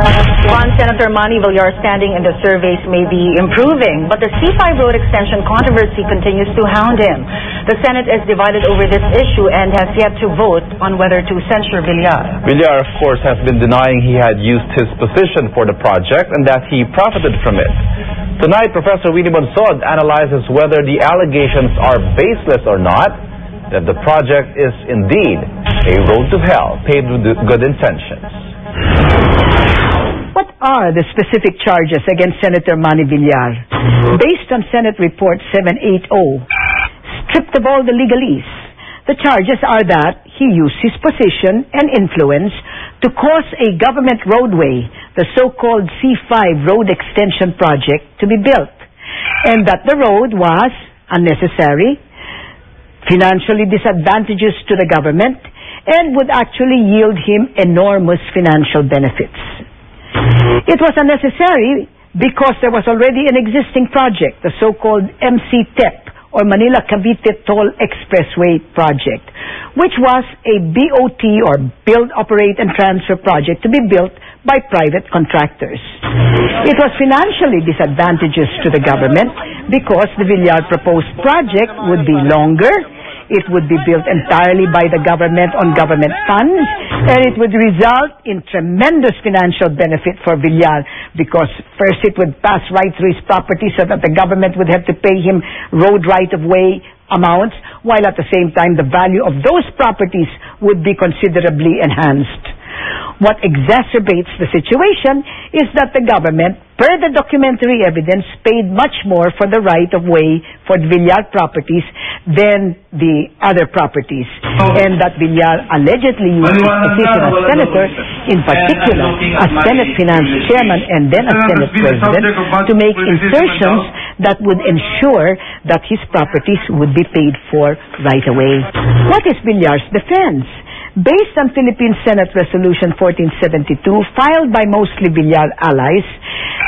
On Senator Manny Villar standing in the surveys may be improving, but the C5 road extension controversy continues to hound him. The Senate is divided over this issue and has yet to vote on whether to censure Villar. Villar, of course, has been denying he had used his position for the project and that he profited from it. Tonight, Professor Winnie Bonsod analyzes whether the allegations are baseless or not, that the project is indeed a road to hell paved with good intentions. What are the specific charges against Senator Manny Villar? Based on Senate Report 780, stripped of all the legalese, the charges are that he used his position and influence to cause a government roadway, the so-called C5 road extension project, to be built, and that the road was unnecessary, financially disadvantageous to the government, and would actually yield him enormous financial benefits. It was unnecessary because there was already an existing project, the so-called MCTEP, or Manila Cavite Toll Expressway project, which was a BOT, or Build, Operate, and Transfer project to be built by private contractors. It was financially disadvantageous to the government because the Villar proposed project would be longer, it would be built entirely by the government on government funds, and it would result in tremendous financial benefit for Villar because first it would pass right through his property so that the government would have to pay him road right-of-way amounts, while at the same time the value of those properties would be considerably enhanced. What exacerbates the situation is that the government, per the documentary evidence, paid much more for the right-of-way for Villar properties than the other properties, and that Villar allegedly used his position as senator, in particular as Senate Finance Chairman and then as Senate President, to make insertions that would ensure that his properties would be paid for right away. What is Villar's defense? Based on Philippine Senate Resolution 1472, filed by mostly Villar allies,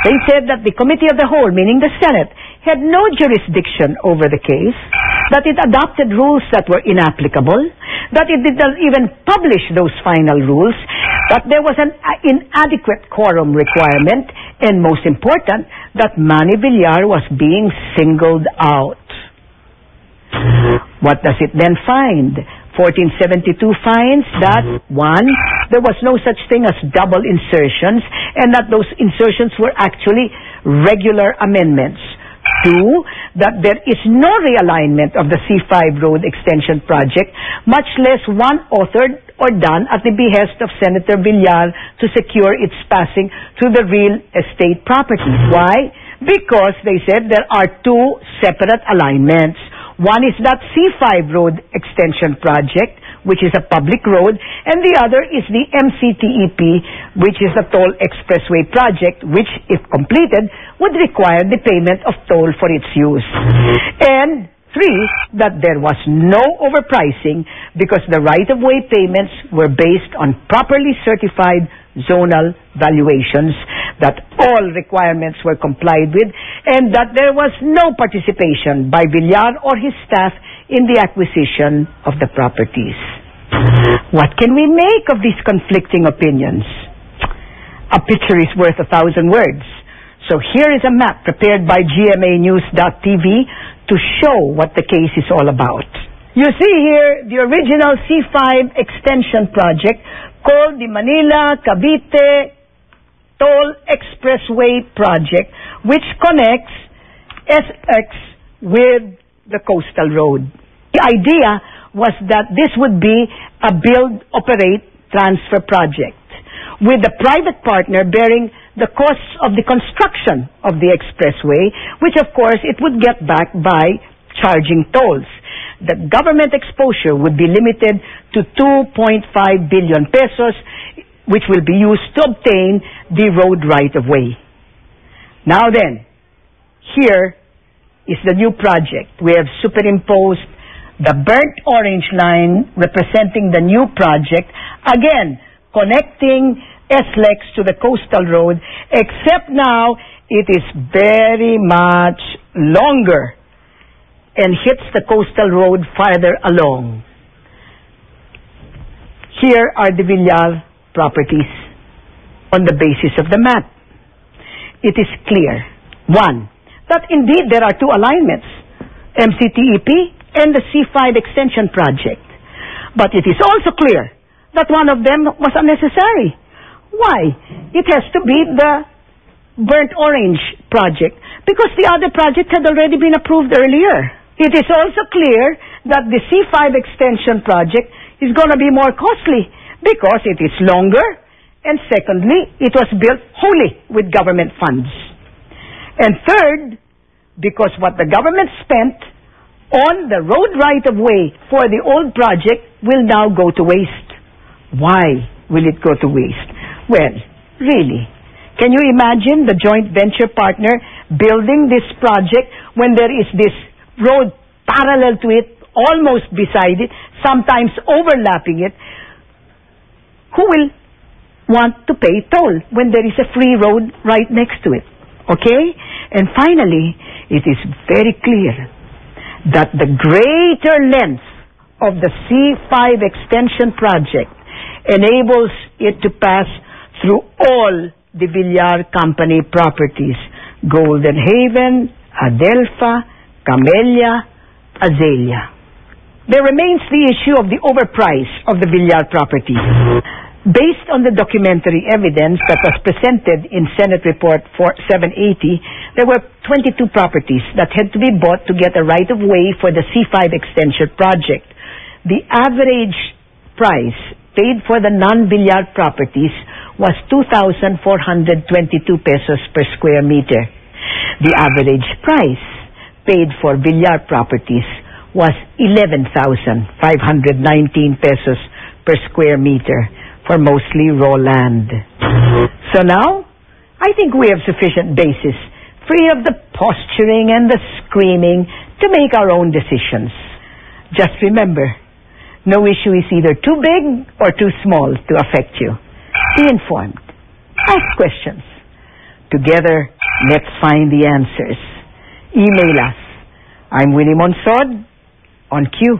they said that the Committee of the Whole, meaning the Senate, had no jurisdiction over the case, that it adopted rules that were inapplicable, that it did not even publish those final rules, that there was an inadequate quorum requirement, and most important, that Manny Villar was being singled out. What does it then find? 1472 finds that, 1, there was no such thing as double insertions and that those insertions were actually regular amendments. 2, that there is no realignment of the C5 road extension project, much less one authored or done at the behest of Senator Villar to secure its passing through the real estate properties. Why? Because they said there are 2 separate alignments. One is that C5 road extension project, which is a public road, and the other is the MCTEP, which is a toll expressway project, which, if completed, would require the payment of toll for its use. And 3, that there was no overpricing because the right-of-way payments were based on properly certified zonal valuations, that all requirements were complied with, and that there was no participation by Villar or his staff in the acquisition of the properties. What can we make of these conflicting opinions? A picture is worth 1,000 words. So here is a map prepared by GMAnews.tv to show what the case is all about. You see here the original C5 extension project called the Manila Cavite Toll Expressway project, which connects SX with the coastal road. The idea was that this would be a build, operate, transfer project, with the private partner bearing the costs of the construction of the expressway, which of course it would get back by charging tolls. The government exposure would be limited to 2.5 billion pesos, which will be used to obtain the road right-of-way. Now then, here is the new project. We have superimposed the burnt orange line representing the new project, again, connecting SLEX to the coastal road, except now it is very much longer and hits the coastal road farther along. Here are the Villar properties. on the basis of the map. It is clear, one, that indeed there are two alignments, MCTEP and the C5 extension project. But it is also clear that one of them was unnecessary. Why? It has to be the Burnt Orange project because the other project had already been approved earlier. It is also clear that the C5 extension project is going to be more costly because it is longer, and secondly, it was built wholly with government funds. And third, because what the government spent on the road right-of-way for the old project will now go to waste. Why will it go to waste? Well, really, can you imagine the joint venture partner building this project when there is this road parallel to it, almost beside it, sometimes overlapping it? Who will want to pay toll when there is a free road right next to it? Okay? And finally, it is very clear that the greater length of the C5 extension project enables it to pass through all the Villar Company properties, Golden Haven, Adelpha, Camellia, Azalea. There remains the issue of the overprice of the Villar property. Based on the documentary evidence that was presented in Senate Report 780, there were 22 properties that had to be bought to get a right-of-way for the C5 extension project. The average price paid for the non-Villar properties was 2,422 pesos per square meter. The average price paid for Villar properties was 11,519 pesos per square meter for mostly raw land. So now, I think we have sufficient basis, free of the posturing and the screaming, to make our own decisions. Just remember, no issue is either too big or too small to affect you. Be informed. Ask questions. Together, let's find the answers. Email us. I'm Winnie Monsod, on cue.